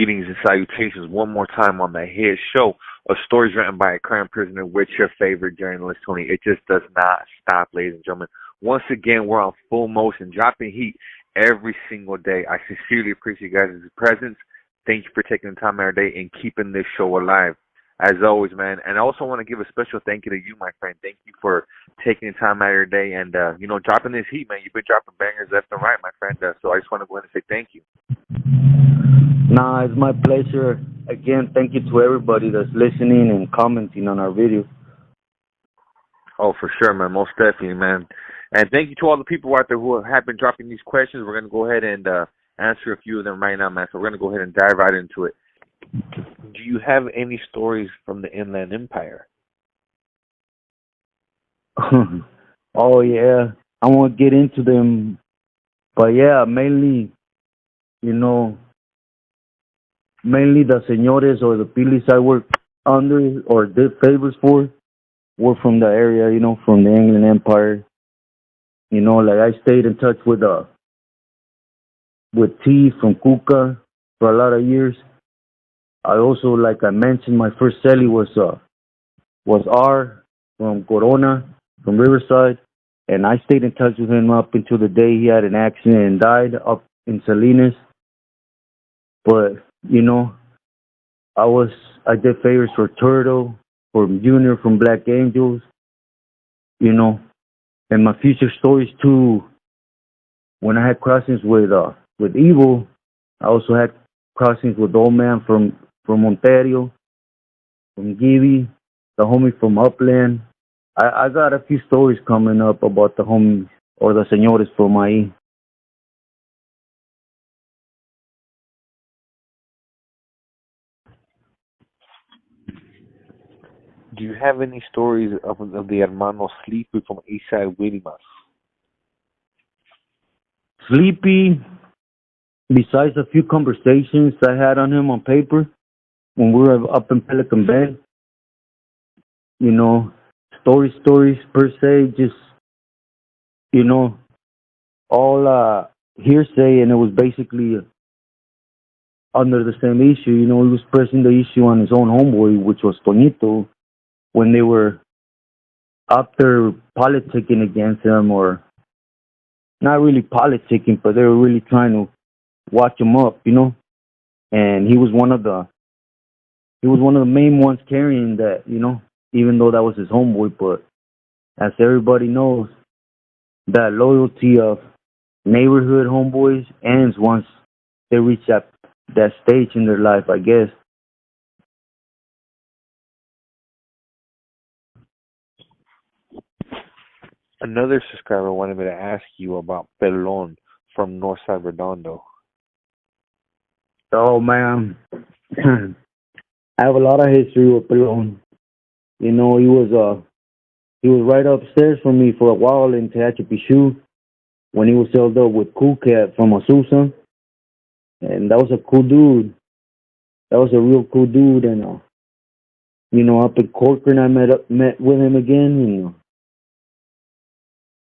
Greetings and salutations one more time on the head show of stories written by a current prisoner with your favorite journalist, Tony. It just does not stop, ladies and gentlemen. Once again, we're on full motion, dropping heat every single day. I sincerely appreciate you guys' presence. Thank you for taking the time out of your day and keeping this show alive. As always, man. And I also want to give a special thank you to you, my friend. Thank you for taking the time out of your day and, dropping this heat, man. You've been dropping bangers left and right, my friend. So I just want to go ahead and say thank you. Nah, it's my pleasure. Again, thank you to everybody that's listening and commenting on our video. Oh, for sure, man. Most definitely, man. And thank you to all the people out there who have been dropping these questions. We're going to go ahead and answer a few of them right now, man. So we're going to go ahead and dive right into it. Do you have any stories from the Inland Empire? Oh, yeah. I won't get into them. But, yeah, mainly the Senores or the Pilis I work under or did favors for were from the area, from the Inland Empire. Like I stayed in touch with T from Cuca for a lot of years. I also, like I mentioned, my first celly was R from Corona, from Riverside, and I stayed in touch with him up until the day he had an accident and died up in Salinas. But, I did favors for Turtle, for Junior from Black Angels, and my future stories too. When I had crossings with Evil, I also had crossings with Old Man from Ontario, from Gibby, the homie from Upland. I got a few stories coming up about the homies or the Senores from ahí. Do you have any stories of the hermano Sleepy from Eastside Willimas? Sleepy, besides a few conversations I had on him on paper when we were up in Pelican Bay, stories per se, just, all hearsay, and it was basically under the same issue. He was pressing the issue on his own homeboy, which was Toñito, when they were up there politicking against him, or not really politicking, but they were really trying to watch him up, and he was one of the main ones carrying that, even though that was his homeboy. But as everybody knows, that loyalty of neighborhood homeboys ends once they reach that stage in their life, I guess. Another subscriber wanted me to ask you about Perlon from Northside Redondo. Oh, man. I have a lot of history with Perlon. He was right upstairs from me for a while in Tehachapishu when he was held up with Cool Cat from Azusa. And that was a cool dude. That was a real cool dude. And, up in Corcoran, I met with him again.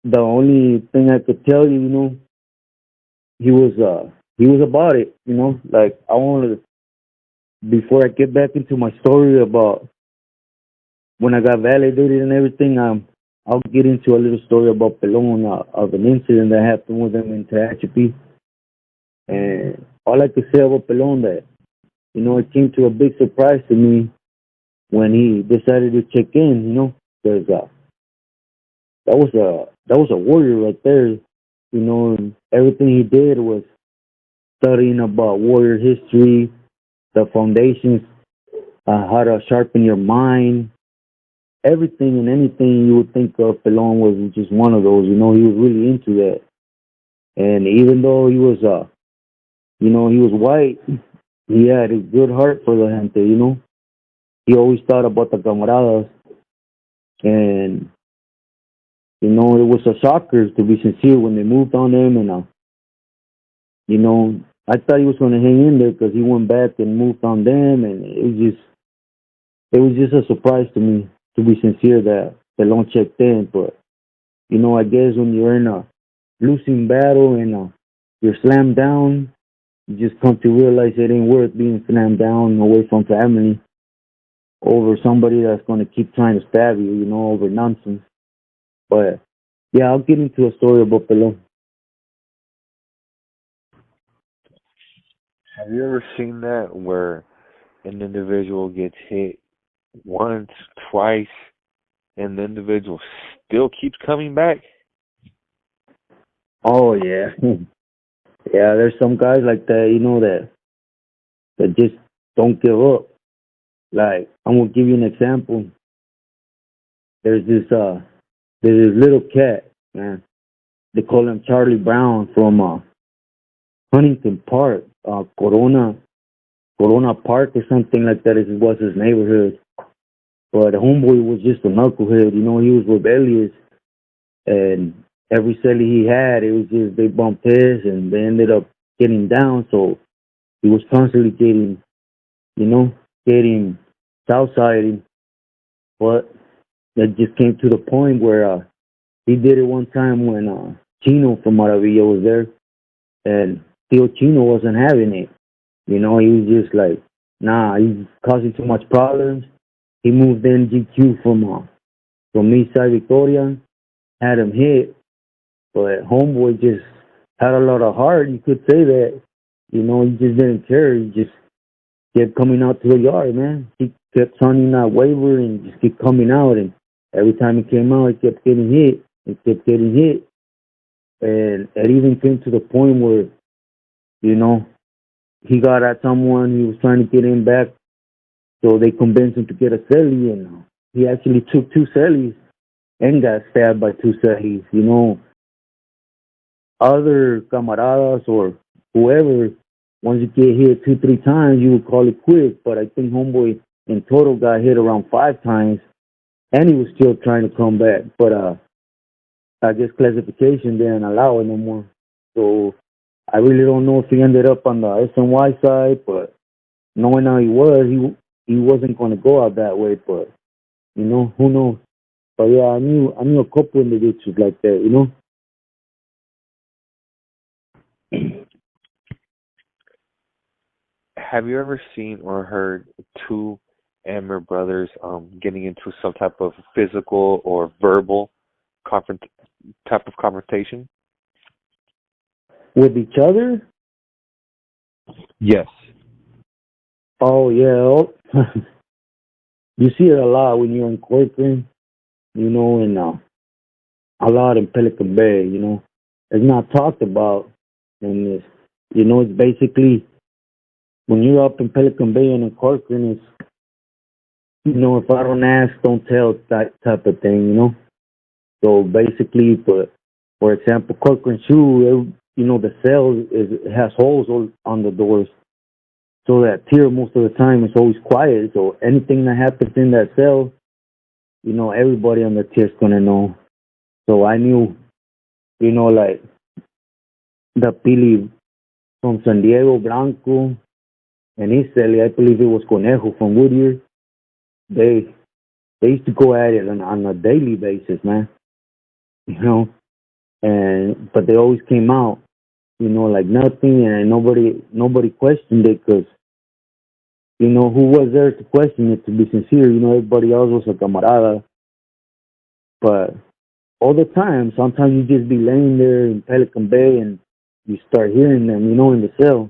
The only thing I could tell you, he was about it, like I wanted to, before I get back into my story about when I got validated and everything, I'll get into a little story about Perlon, of an incident that happened with him in Tehachapi. And all I could say about Perlon, that, it came to a big surprise to me when he decided to check in, because that was a warrior right there, and everything he did was studying about warrior history, the foundations, how to sharpen your mind, everything and anything you would think of. Perlon was just one of those. He was really into that. And even though he was, he was white, he had a good heart for the gente. He always thought about the camaradas, and it was a shocker, to be sincere, when they moved on him. And I thought he was going to hang in there because he went back and moved on them, and it was just a surprise to me, to be sincere, that Perlon checked in. But I guess when you're in a losing battle and you're slammed down, You just come to realize it ain't worth being slammed down away from family over somebody that's going to keep trying to stab you, over nonsense. But yeah, I'll get into a story about Pelon. Have you ever seen that where an individual gets hit once, twice, and the individual still keeps coming back? Oh yeah, yeah. There's some guys like that, that just don't give up. Like I'm gonna give you an example. There's this little cat, man. They call him Charlie Brown from Huntington Park, Corona Park or something like that. Was his neighborhood. But Homeboy was just a knucklehead. He was rebellious, and every celly he had, it was just they bumped heads, and they ended up getting down. So he was constantly getting south-sided. But it just came to the point where he did it one time when Chino from Maravilla was there, and Tio Chino wasn't having it. He was just like, nah, he's causing too much problems. He moved in GQ from East Side Victoria, had him hit, but Homeboy just had a lot of heart. You could say that. He just didn't care. He just kept coming out to the yard, man. He kept signing that waiver and just kept coming out. And every time he came out, he kept getting hit. He kept getting hit. And it even came to the point where, he got at someone. He was trying to get him back. So they convinced him to get a celly. And he actually took two cellies and got stabbed by two cellies. Other camaradas or whoever, once you get hit 2-3 times, you would call it quits. But I think Homeboy in total got hit around 5 times, and he was still trying to come back. But I guess classification didn't allow it no more. So I really don't know if he ended up on the SNY side, but knowing how he wasn't going to go out that way. But who knows? But yeah, I knew a couple individuals like that. Have you ever seen or heard two Amber brothers getting into some type of physical or verbal confront type of confrontation? With each other? Yes. Oh yeah. You see it a lot when you're in Corcoran, and a lot in Pelican Bay. It's not talked about, and it's basically when you're up in Pelican Bay and in Corcoran, it's if I don't ask, don't tell, that type of thing. So basically, for example, Corcoran Shoe, the cell has holes on the doors, so that here most of the time it's always quiet. So anything that happens in that cell, everybody on the tier's gonna know. So I knew, like the Pili from San Diego, Blanco, and his celly, I believe it was Conejo from Whittier. They used to go at it on a daily basis, man. But they always came out, like nothing, and nobody questioned it because, who was there to question it, to be sincere? Everybody else was a camarada. But all the time, sometimes you just be laying there in Pelican Bay and you start hearing them, in the cell.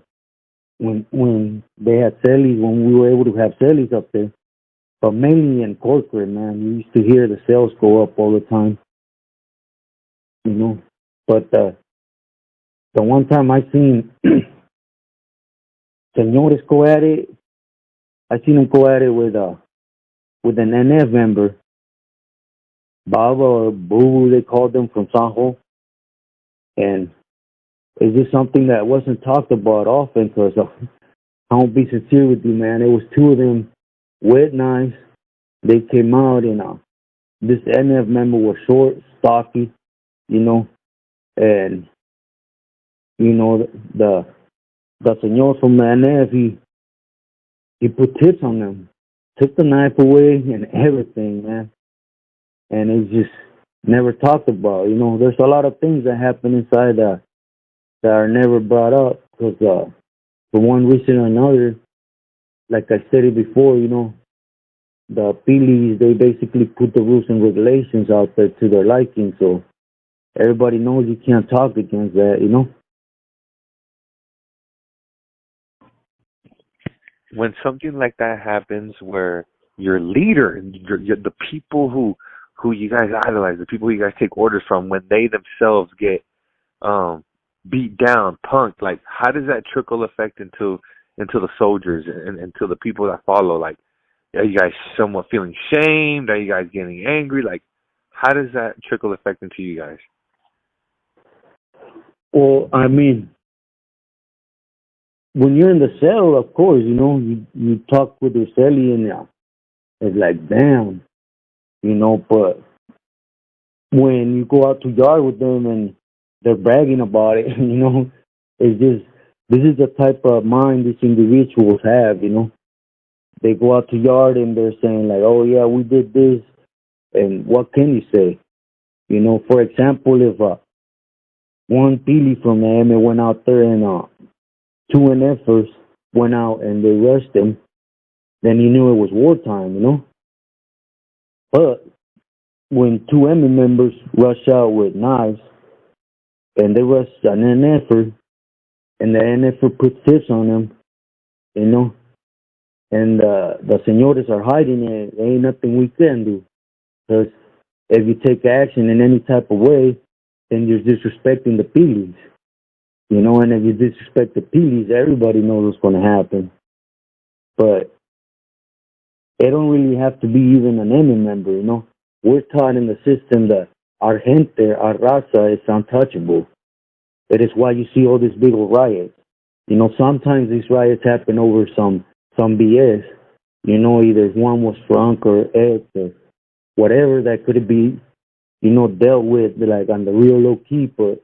When they had cellies, when we were able to have cellies up there. But mainly in Corcoran, man, you used to hear the cells go up all the time, But the one time I seen Senores go at it, I seen him go at it with an NF member, Baba or Boo, they called them from San Jose. And it's just something that wasn't talked about often because I won't be sincere with you, man. It was two of them with knives. They came out and this NF member was short, stocky, and the senor from the NF, he put tips on them, took the knife away and everything, man. And it's just never talked about. There's a lot of things that happen inside that are never brought up because for one reason or another, like I said it before, the Pilis, they basically put the rules and regulations out there to their liking, so everybody knows you can't talk against that. When something like that happens, where your leader, the people who you guys idolize, the people you guys take orders from, when they themselves get um beat down, punked, like how does that trickle effect into the soldiers and to the people that follow? Like, are you guys somewhat feeling shamed? Are you guys getting angry? Like, how does that trickle effect into you guys? Well, I mean, when you're in the cell, of course, you talk with your cellie and it's like, damn, but when you go out to yard with them and they're bragging about it, it's just, this is the type of mind these individuals have. They go out to yard and they're saying like, oh yeah, we did this, and what can you say? For example, if one Pili from the MA went out there and two NFers went out and they rushed him, then you knew it was wartime. But when two MA members rush out with knives and they rush an NFer and the NFer puts tips on them, and the Senores are hiding it, there ain't nothing we can do. Because if you take action in any type of way, then you're disrespecting the Pilis. And if you disrespect the Pilis, everybody knows what's going to happen. But it don't really have to be even an enemy member. We're taught in the system that our gente, our raza is untouchable. It is why you see all these big old riots. Sometimes these riots happen over some BS. Either one was drunk or ex or whatever that could be, dealt with like on the real low key. But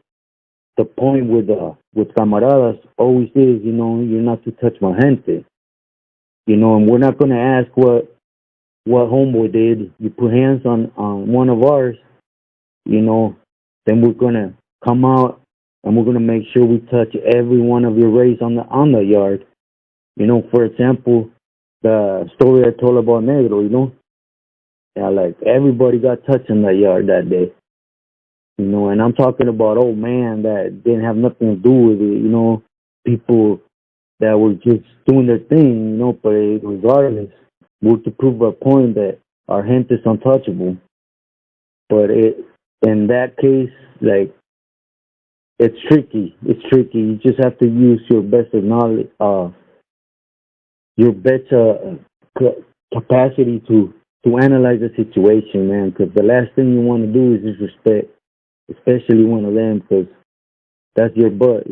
the point with camaradas always is, you're not to touch my gente. And we're not gonna ask what Homeboy did. You put hands on one of ours, then we're gonna come out and we're gonna make sure we touch every one of your rays on the yard. For example, the story I told about Negro, yeah, like everybody got touched in the yard that day. And I'm talking about old man that didn't have nothing to do with it, people that were just doing their thing, but regardless, we're to prove a point that our gente is untouchable. But in that case, like, it's tricky. It's tricky. You just have to use your best of knowledge, your best capacity to analyze the situation, man. Because the last thing you want to do is disrespect, especially one of them, because that's your butt.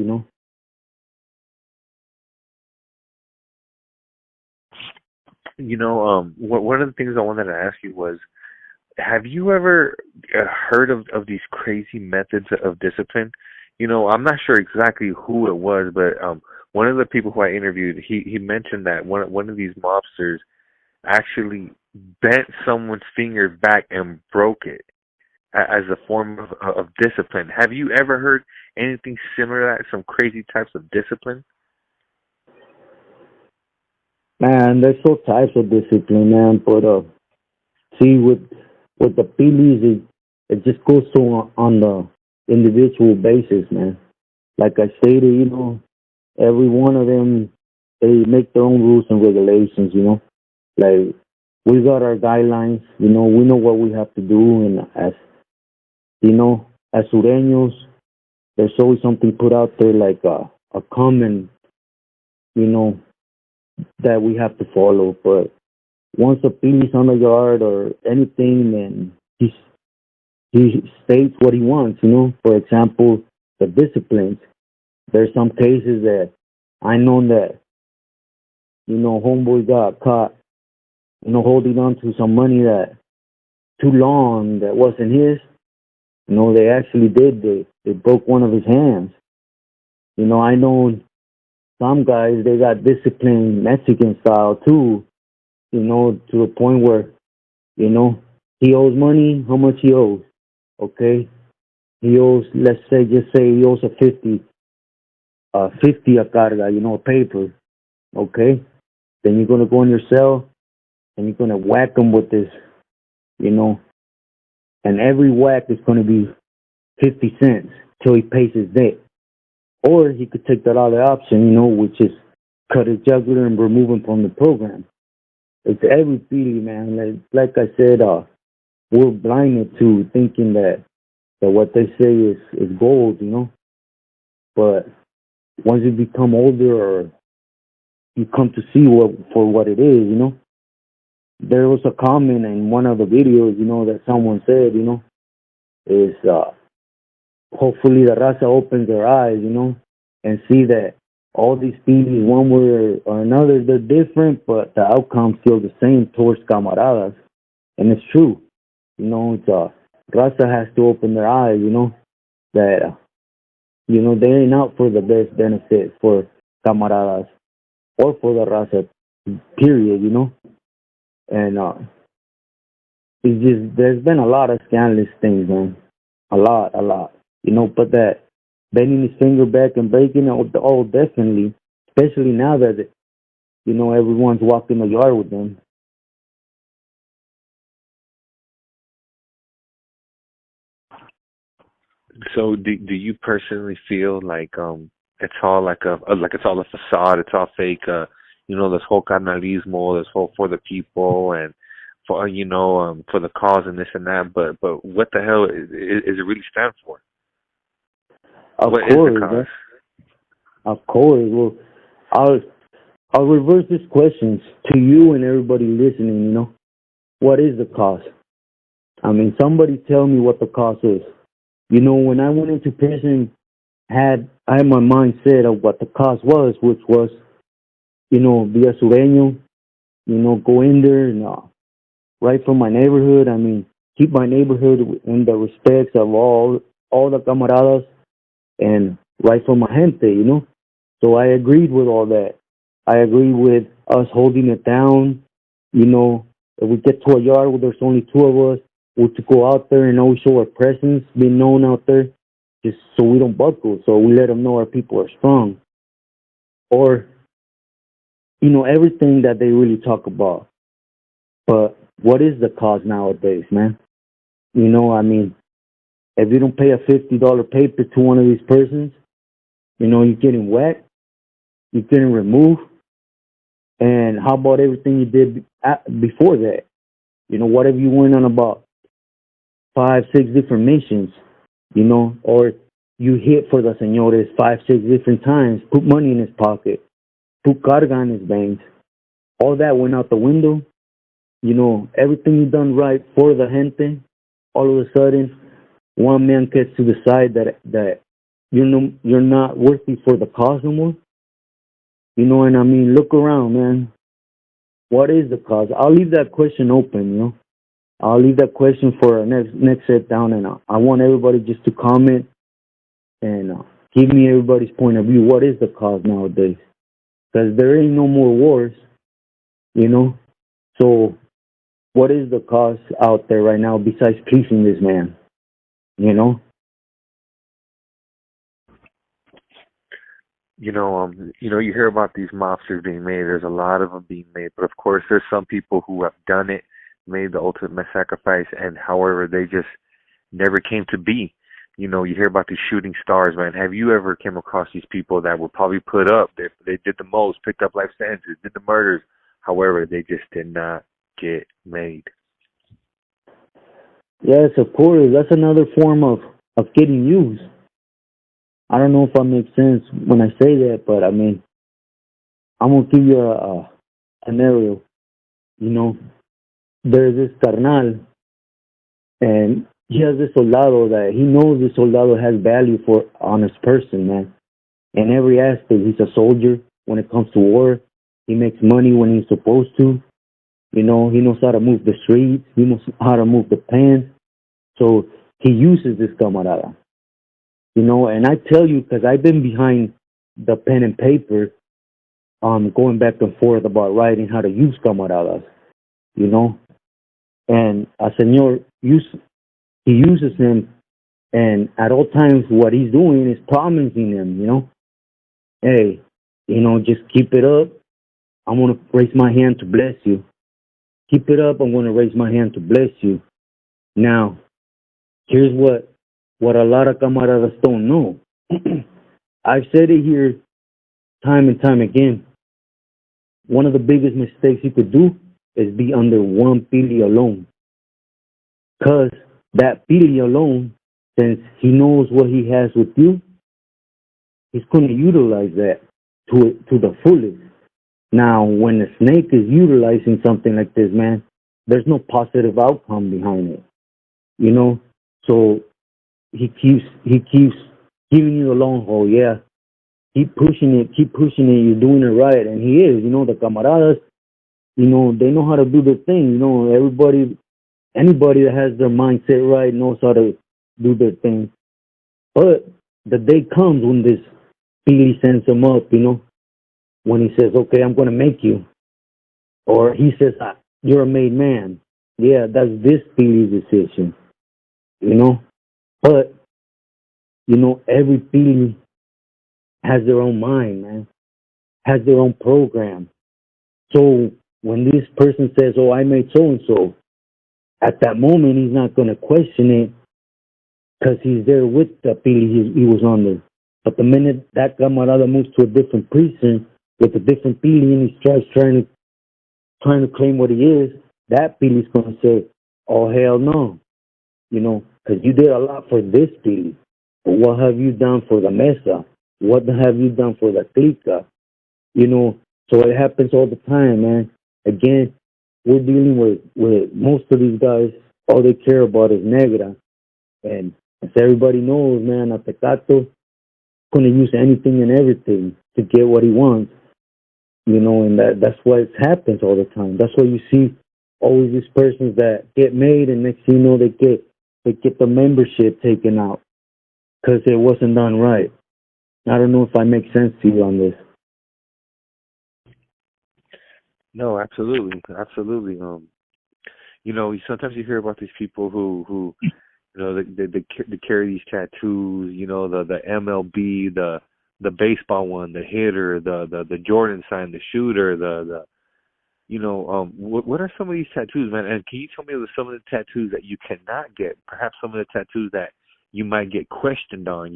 One of the things I wanted to ask you was, have you ever heard of these crazy methods of discipline? I'm not sure exactly who it was, but one of the people who I interviewed, he mentioned that one of these mobsters actually bent someone's finger back and broke it as a form of discipline. Have you ever heard anything similar to that? Some crazy types of discipline? Man, there's all types of discipline, man. But see, with the Pilis, it just goes on the individual basis, man. Like I stated, every one of them, they make their own rules and regulations. Like, we got our guidelines, we know what we have to do, and as sureños, there's always something put out there like a common, that we have to follow. But once a piece on the yard or anything, then he states what he wants. For example, the disciplines. There's some cases that I know that Homeboy got caught, holding on to some money that too long that wasn't his. They actually did. They broke one of his hands. I know some guys, they got disciplined Mexican style too. To the point where he owes money. How much he owes? Okay, he owes. Let's say, just say he owes a 50. 50 a carga, a paper, okay? Then you're going to go in your cell and you're going to whack him with this, you know, and every whack is going to be 50 cents till he pays his debt. Or he could take that other option, which is cut his jugular and remove him from the program. It's every feeling, man. Like I said, we're blinded to thinking that what they say is gold, But once you become older or you come to see for what it is, There was a comment in one of the videos, that someone said, is hopefully the raza opens their eyes, and see that all these things, one way or another, they're different, but the outcome's still the same towards camaradas. And it's true. It's raza has to open their eyes, that, they ain't out for the best benefit for camaradas or for the raza, period, And it's just, there's been a lot of scandalous things, man. A lot. But that bending his finger back and breaking it, oh, definitely. Especially now that, everyone's walking the yard with them. So do you personally feel like it's all it's all a facade, it's all fake, this whole carnalismo, this whole for the people and for for the cause and this and that, but what the hell is it really stand for? What is the cause? Of course. Well, I'll reverse these questions to you and everybody listening, What is the cause? I mean, somebody tell me what the cause is. When I went into prison, I had my mindset of what the cause was, which was, be a sureño, go in there and right from my neighborhood. I mean, keep my neighborhood in the respects of all the camaradas and right from my gente, So I agreed with all that. I agreed with us holding it down. If we get to a yard where there's only two of us, we're to go out there and always show our presence, be known out there, just so we don't buckle, so we let them know our people are strong. Or, everything that they really talk about. But what is the cause nowadays, man? I mean, if you don't pay a $50 paper to one of these persons, you're getting wet, you're getting removed. And how about everything you did before that? What if you went on about 5, 6 different missions, or you hit for the Senores 5, 6 different times, put money in his pocket, put carga in his veins. All that went out the window. Everything you done right for the gente, all of a sudden, one man gets to decide that you're not worthy for the cause no more. And I mean, look around, man. What is the cause? I'll leave that question open, I'll leave that question for our next sit down, and I want everybody just to comment and give me everybody's point of view. What is the cause nowadays? Because there ain't no more wars, So what is the cause out there right now besides pleasing this man? You hear about these mobsters being made. There's a lot of them being made, but of course, there's some people who have done it, made the ultimate sacrifice, and however, they just never came to be. You hear about these shooting stars, man. Have you ever came across these people that were probably put up? They did the most, picked up life sentences, did the murders. However, they just did not get made. Yes, of course. That's another form of getting used. I don't know if that makes sense when I say that, but I mean, I'm going to give you a scenario. There's this carnal, and he has this soldado that he knows this soldado has value for honest person, man. In every aspect, he's a soldier when it comes to war. He makes money when he's supposed to. He knows how to move the streets. He knows how to move the pen. So he uses this camarada. And I tell you, because I've been behind the pen and paper, going back and forth about writing how to use camaradas, And a senor, he uses him, and at all times what he's doing is promising him, hey, just keep it up. I'm gonna raise my hand to bless you. Keep it up. I'm gonna raise my hand to bless you. Now, here's what a lot of camaradas don't know. I've said it here time and time again. One of the biggest mistakes you could do is be under one pili alone. Because that pili alone, since he knows what he has with you, he's going to utilize that to the fullest. Now, when a snake is utilizing something like this, man, there's no positive outcome behind it. So he keeps giving you the long haul. Yeah, keep pushing it, you're doing it right. And he is, the camaradas, they know how to do their thing. Anybody that has their mindset right knows how to do their thing. But the day comes when this Pili sends him up, when he says, okay, I'm going to make you. Or he says, you're a made man. Yeah, that's this Pili's decision, But, every Pili has their own mind, man, has their own program. So when this person says, oh, I made so-and-so, at that moment, he's not going to question it because he's there with the pili he was under. But the minute that camarada moves to a different precinct with a different pili and he starts trying to claim what he is, that pili is going to say, oh, hell no, because you did a lot for this pili. But what have you done for the mesa? What have you done for the clica? So it happens all the time, man. Again, we're dealing with most of these guys, all they care about is negra. And as everybody knows, man, a Tecato going to use anything and everything to get what he wants, and that's why it happens all the time. That's why you see always these persons that get made and next thing you know, they get the membership taken out because it wasn't done right. I don't know if I make sense to you on this. No, absolutely, absolutely. Sometimes you hear about these people who they carry these tattoos. The MLB, the baseball one, the hitter, the Jordan sign, the shooter, what are some of these tattoos, man? And can you tell me some of the tattoos that you cannot get? Perhaps some of the tattoos that you might get questioned on.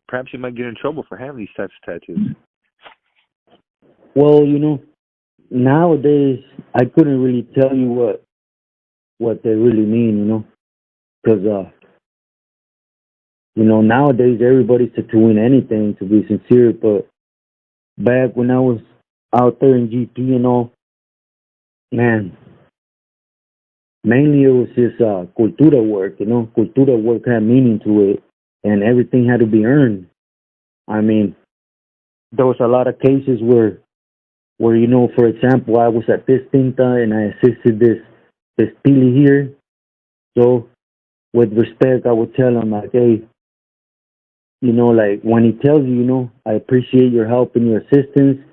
Perhaps you might get in trouble for having these types of tattoos. Well, nowadays I couldn't really tell you what they really mean, because nowadays everybody's tattooing anything, to be sincere. But back when I was out there in GP and all, man, mainly it was just cultura work. Cultura work had meaning to it, and everything had to be earned. I mean, there was a lot of cases where for example, I was at this tinta and I assisted this pili here. So with respect, I would tell him like, hey, like when he tells you, I appreciate your help and your assistance.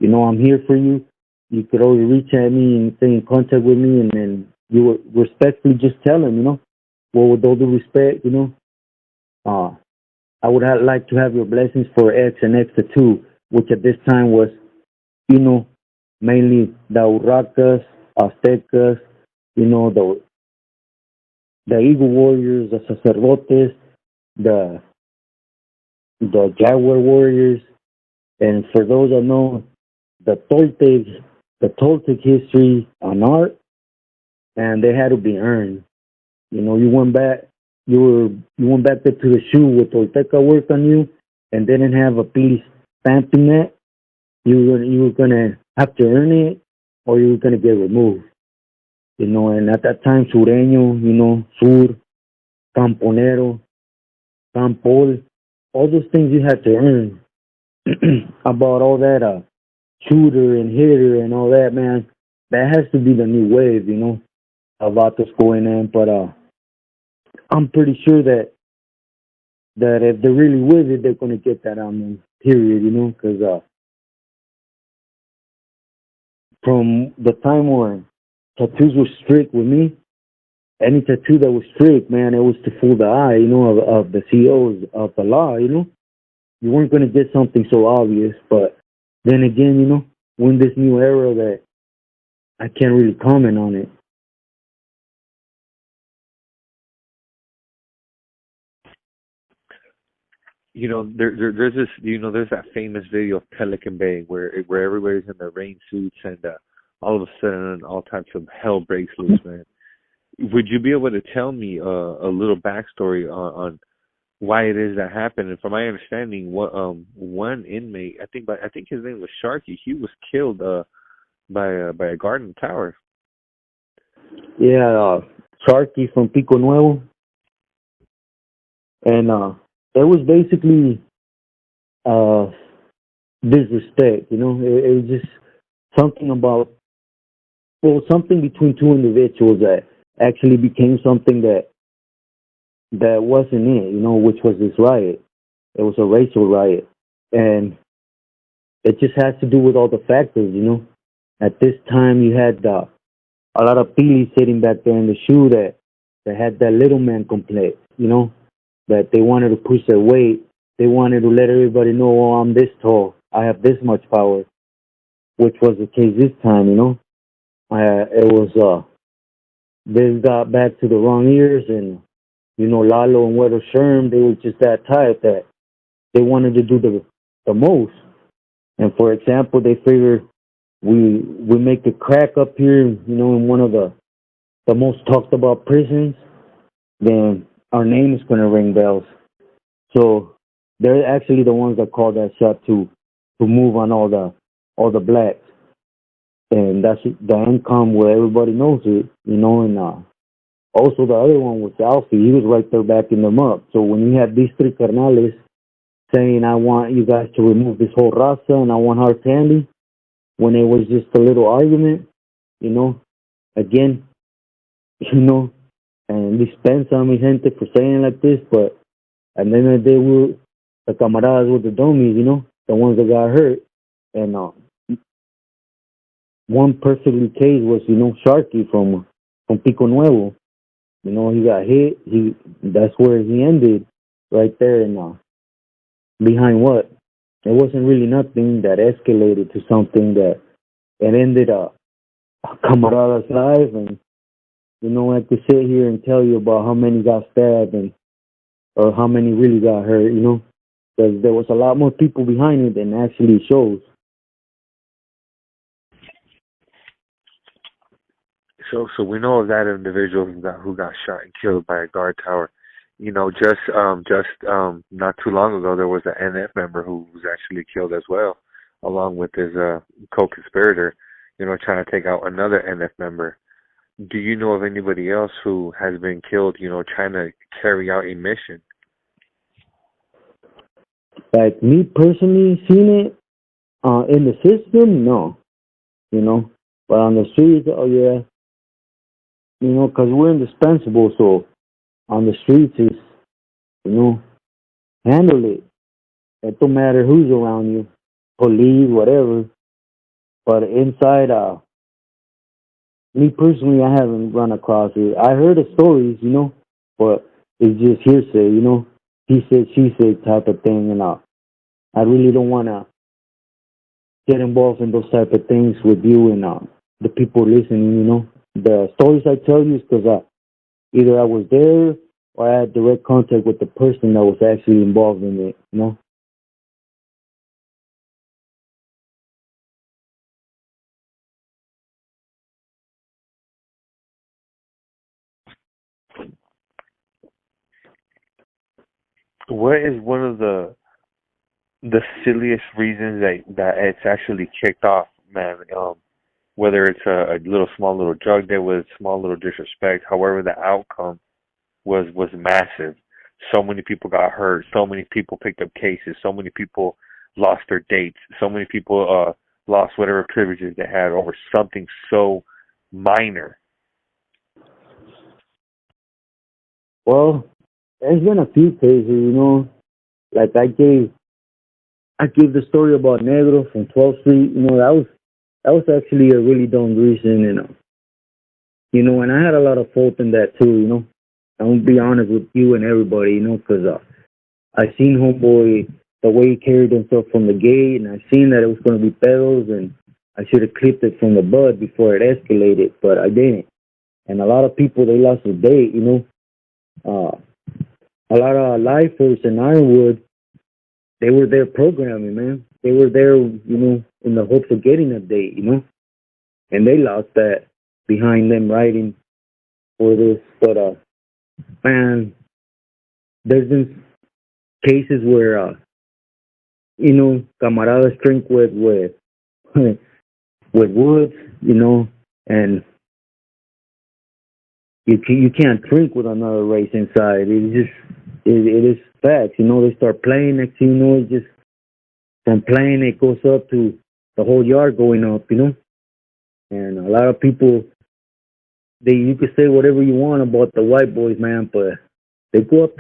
I'm here for you. You could always reach at me and stay in contact with me, and then you would respectfully just tell him, well, with all due respect, I would like to have your blessings for X and X tattoo, which at this time was, mainly the Urracas, Aztecas, the Eagle Warriors, the Sacerdotes, the Jaguar Warriors, and for those that know the Toltec history on art, and they had to be earned. You went back there to the shoe with Tolteca work on you, and didn't have a piece stamping that. You were gonna have to earn it, or you were gonna get removed. And at that time, sureño, sur, camponero, campol, all those things you had to earn. About all that shooter and hitter and all that, man, that has to be the new wave, of vatos going in. But I'm pretty sure that if they're really with it, they're going to get that on them, period, because from the time where tattoos were strict with me, any tattoo that was strict, man, it was to fool the eye, of the CEOs of the law, you weren't going to get something so obvious. But then again, we're in this new era that I can't really comment on it. There's this, there's that famous video of Pelican Bay where everybody's in their rain suits and all of a sudden all types of hell breaks loose, man. Would you be able to tell me a little backstory on why it is that happened? And from my understanding, what one inmate, I think his name was Sharky, he was killed by a guard in the tower. Yeah, Sharky from Pico Nuevo, and it was basically disrespect. It was just something about, well, something between two individuals that actually became something that wasn't it, which was this riot. It was a racial riot, and it just has to do with all the factors. At this time, you had a lot of pilis sitting back there in the shoe that had that little man complex, that they wanted to push their weight. They wanted to let everybody know, oh, I'm this tall, I have this much power, which was the case this time. It was this got back to the wrong ears, and Lalo and Wedo Sherm, they were just that type that they wanted to do the most. And for example, they figured we make a crack up here, in one of the most talked about prisons, then our name is going to ring bells. So they're actually the ones that called that shot to move on all the blacks, and that's the income where everybody knows it, and also the other one was Alfie. He was right there backing them up. So when you had these three carnales saying, I want you guys to remove this whole raza and I want hard candy, when it was just a little argument, again, and dispensa a mi gente for saying like this, but at the end of the day, we the camaradas with the dummies, the ones that got hurt. And one perfectly case was, Sharky from Pico Nuevo. He got hit. That's where he ended, right there. And behind what? It wasn't really nothing that escalated to something that it ended a camarada's life. And I could sit here and tell you about how many got stabbed or how many really got hurt. Because there was a lot more people behind it than actually shows. So we know of that individual who got shot and killed by a guard tower. Just not too long ago, there was an NF member who was actually killed as well, along with his co-conspirator. Trying to take out another NF member. Do you know of anybody else who has been killed? Trying to carry out a mission. Like me personally, seen it in the system, no. But on the streets, oh yeah. Because we're indispensable, so on the streets is, handle it. It don't matter who's around you, police, whatever. But inside, me personally, I haven't run across it. I heard of stories, but it's just hearsay, he said, she said type of thing, and I really don't want to get involved in those type of things with you and the people listening, The stories I tell you is because either I was there or I had direct contact with the person that was actually involved in it, What is one of the silliest reasons that it's actually kicked off, man? Whether it's a small little drug deal with small little disrespect, however the outcome was massive. So many people got hurt. So many people picked up cases. So many people lost their dates. So many people lost whatever privileges they had over something so minor. Well, there's been a few cases, like I gave the story about Negro from 12th Street. That was actually a really dumb reason, and I had a lot of fault in that too. I won't be honest with you and everybody, because I seen Homeboy the way he carried himself from the gate, and I seen that it was going to be pedals, and I should have clipped it from the bud before it escalated, but I didn't. And a lot of people, they lost a date, you know. A lot of lifers in Ironwood, they were there programming, man. They were there, you know, in the hopes of getting a date, you know. And they lost that behind them writing for this. But, man, there's been cases where, you know, camaradas drink with with woods, you know, and you can't drink with another race inside. It is facts, you know. They start playing, next thing you know, it just from playing it goes up to the whole yard going up, you know. And a lot of people, you could say whatever you want about the white boys, man, but they go out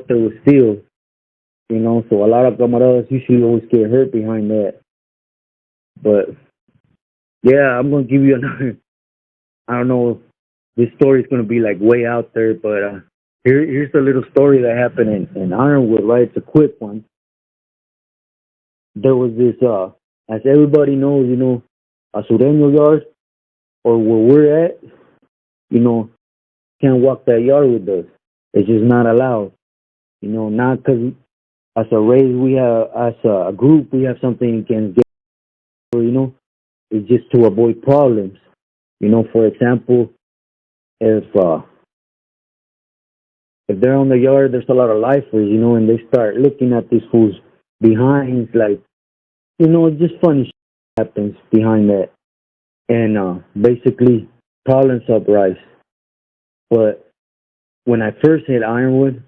there with steel, you know. So a lot of camaradas usually always get hurt behind that. But yeah, I'm gonna give you another. I don't know. This story's gonna be like way out there, but here's a little story that happened in Ironwood. Right, it's a quick one. There was this, as everybody knows, you know, a Sureño yard, or where we're at, you know, can't walk that yard with us. It's just not allowed. You know, not because as a race we have, as a group we have something against gay, you know, it's just to avoid problems. You know, for example, if they're on the yard, there's a lot of lifers, you know, and they start looking at these fools behind, like, you know, just funny shit happens behind that. And basically, problems uprise. But when I first hit Ironwood,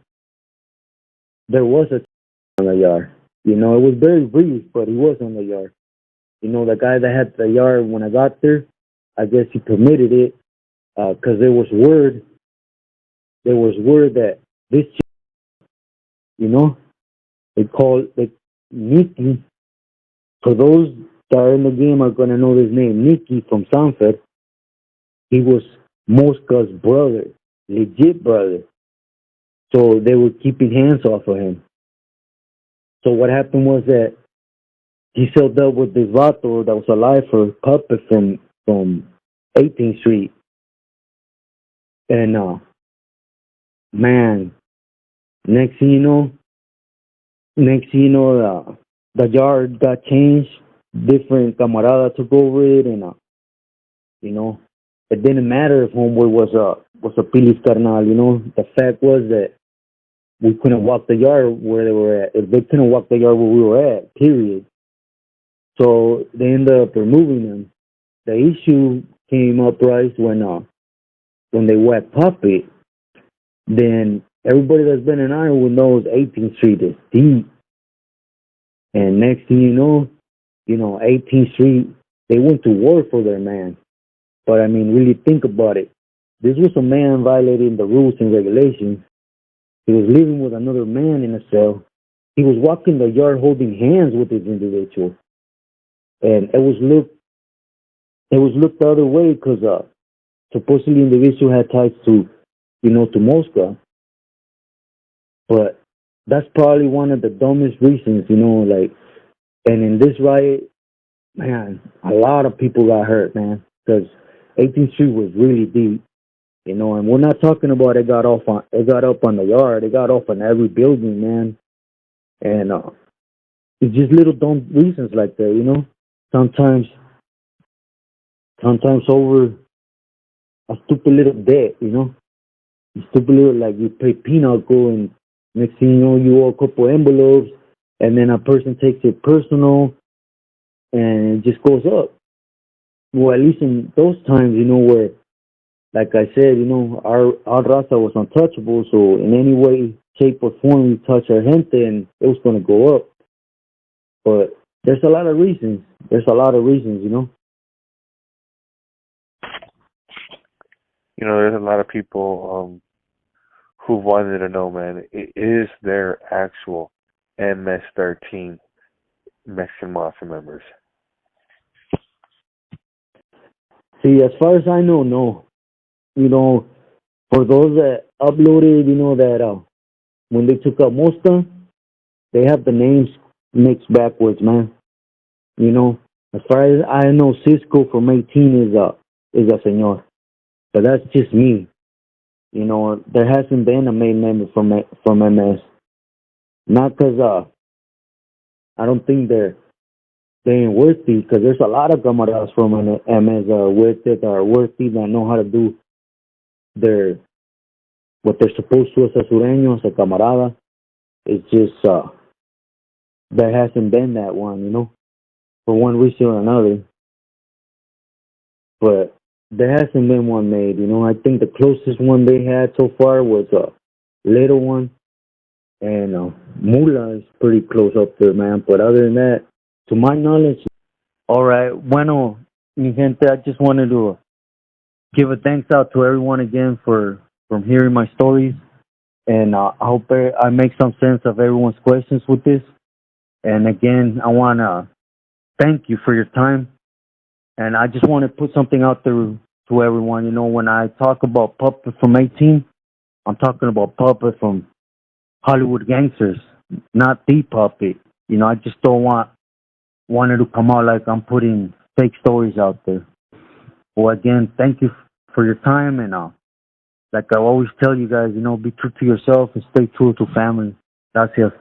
there was a on the yard. You know, it was very brief, but he was on the yard. You know, the guy that had the yard when I got there, I guess he permitted it because there was word that this, you know, they called it Nikki. For those that are in the game are going to know his name, Nikki from Sanford. He was Mosca's brother, legit brother. So they were keeping hands off of him. So what happened was that he settled up with this vato that was alive for a puppet from 18th Street. And man, next thing you know, the yard got changed. Different camarada took over it, and you know, it didn't matter if Homeboy was a Pilis carnal. You know, the fact was that we couldn't walk the yard where they were at. If they couldn't walk the yard where we were at, period. So they ended up removing them. The issue came up, right, when they whacked Puppet. Then everybody that's been in Ironwood knows 18th Street is deep. And next thing you know, 18th Street, they went to war for their man. But I mean, really think about it. This was a man violating the rules and regulations. He was living with another man in a cell. He was walking the yard holding hands with this individual. And it was looked the other way because supposedly the individual had ties to, to Mosca. But that's probably one of the dumbest reasons, and in this riot, man, a lot of people got hurt, man, because 18th Street was really deep, and we're not talking about it got up on the yard, it got off on every building, man, and it's just little dumb reasons like that, sometimes over a stupid little debt, stupid little, like you pay pinochle and next thing you know, you owe a couple envelopes, and then a person takes it personal, and it just goes up. Well, at least in those times, where, like I said, our raza was untouchable, so in any way, shape, or form you touch our gente, and it was going to go up. But there's a lot of reasons. There's a lot of reasons, There's a lot of people who wanted to know, man, is there actual MS-13 Mexican Mafia members? See, as far as I know, no. For those that uploaded, that when they took out Mosca, they have the names mixed backwards, man. You know, as far as I know, Cisco from 18 is a senor, but that's just me. You know, there hasn't been a main member from MS. Not because I don't think they ain't worthy, because there's a lot of camaradas from MS with it are worthy, that know how to do their what they're supposed to as a sureño, as a camarada. It's just there hasn't been that one, you know, for one reason or another. But there hasn't been one made, you know. I think the closest one they had so far was a little one, and Mula is pretty close up there, man. But other than that, to my knowledge, all right. Bueno, mi gente, I just wanted to give a thanks out to everyone again for from hearing my stories, and I hope I make some sense of everyone's questions with this. And again, I want to thank you for your time. And I just want to put something out there to everyone. You know, when I talk about puppet from 18, I'm talking about puppet from Hollywood gangsters, not the puppet. You know, I just don't want it to come out like I'm putting fake stories out there. Well, again, thank you for your time. And like I always tell you guys, you know, be true to yourself and stay true to family. Gracias.